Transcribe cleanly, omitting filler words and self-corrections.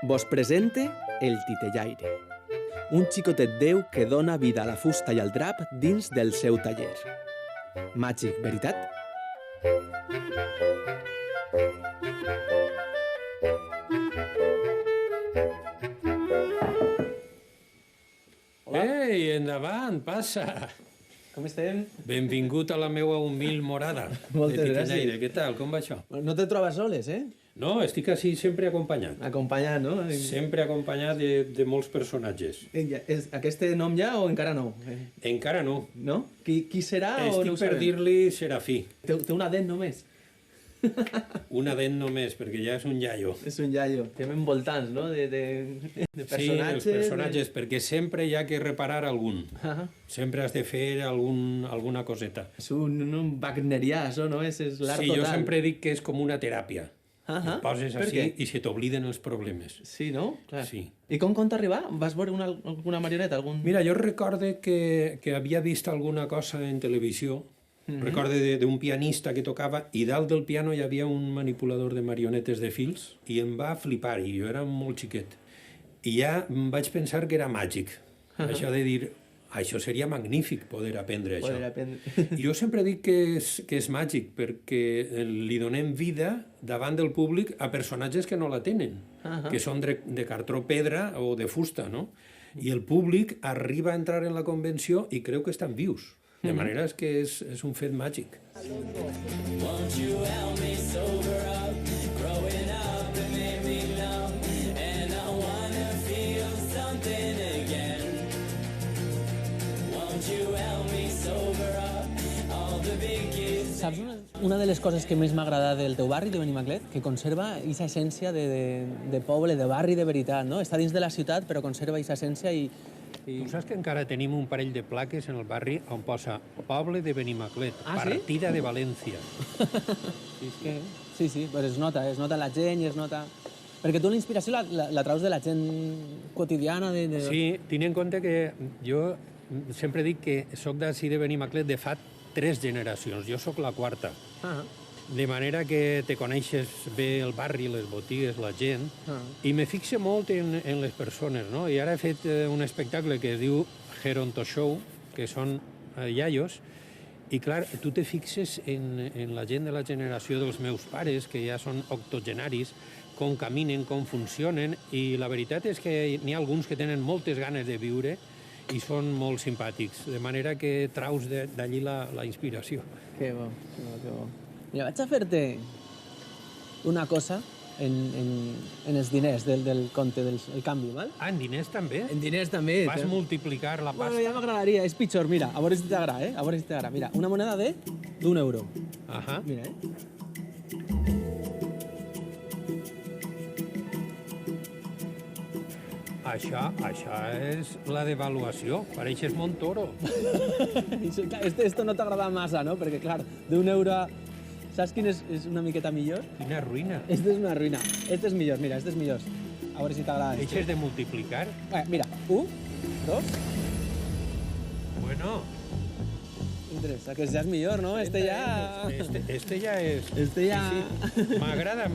Vos presente el titellaire, un xicotet Déu que dona vida a la fusta i al drap dins del seu taller. Màgic, veritat? Ei, endavant, passa. Com estem? Benvingut a la meva humil morada. Moltes de gràcies. Titellaire. Què tal, com va això? No te trobes soles, eh? No, estic així sempre acompanyat. Acompanyat, no? Sempre acompanyat de molts personatges. Aquest nom ja o encara no? Encara no. No? Qui serà o Estic no ho per sabem? dir-li Serafí. Té una dent només. Una dent només, perquè ja és un iaio. És un iaio. Estem envoltants, no? De personatges. Sí, els personatges, perquè sempre hi ha que reparar algun. Ah, Sempre has de fer alguna coseta. és un wagnerià, això, no? És l'art Sí, total. jo sempre dic que és com una teràpia. Ah, Et poses per així què? i se t'obliden els problemes. Sí, no? Clar. Sí. I com t'arribar? Vas veure alguna marioneta? Mira, jo recorde que havia vist alguna cosa en televisió. Recorde d'un pianista que tocava i dalt del piano hi havia un manipulador de marionetes de fils i em va flipar, i jo era molt xiquet. I ja em vaig pensar que era màgic. Això de dir, això seria magnífic poder aprendre això. Poder aprendre. I jo sempre dic que és màgic perquè li donem vida davant del públic a personatges que no la tenen, que són de cartró pedra o de fusta, no? I el públic arriba a entrar en la convenció i creu que estan vius. De manera que és un fet màgic. Won't you help me sober up? Growing up it made me numb, and I wanna feel something again. Won't you help me sober up? All the big kids. Saps una de les coses que més m'ha agradat del teu barri, de Benimaclet? Que conserva aquesta essència de poble, de barri de veritat, no? Està dins de la ciutat, però conserva aquesta essència i... Tu saps que encara tenim un parell de plaques en el barri on posa Poble de Benimaclet, Ah, sí? partida de València. Sí, però es nota la gent i es nota... Perquè tu la inspiració la traus de la gent quotidiana, de... Sí, tenint en compte que jo sempre dic que sóc d'ací de Benimaclet de fa 3 generacions. Jo sóc la 4. Ah, De manera que te coneixes bé el barri, les botigues, la gent, i me fixe molt en les persones, no? I ara he fet un espectacle que es diu Geronto Show, que són iaios, i clar, tu te fixes en la gent de la generació dels meus pares, que ja són octogenaris, com caminen, com funcionen, i la veritat és que n'hi ha alguns que tenen moltes ganes de viure i són molt simpàtics, de manera que traus d'allí la inspiració. que bo, que bo. Mira, vaig a fer-te una cosa en els diners del compte, del canvi, val? Ah, en diners també? En diners també. Vas multiplicar la Bueno, pasta. ja m'agradaria, és pitjor, mira, a veure si t'agrada, a veure si t'agrada. Mira, una moneda d'un euro. Ahà. Mira, Això és la devaluació. Pareixes Montoro. Esto no t'agrada massa, no? Perquè, clar, d'un euro... Saps quin és una miqueta millor? Quina ruïna. Este és una ruïna. Este és millor, mira, este és millor. A veure si t'agrada. Deixes de multiplicar? Mira, 1, 2, Bueno, 3. Aquest ja és millor, no? Este ja... este ja és... Este ja... Sí, sí. M'agrada.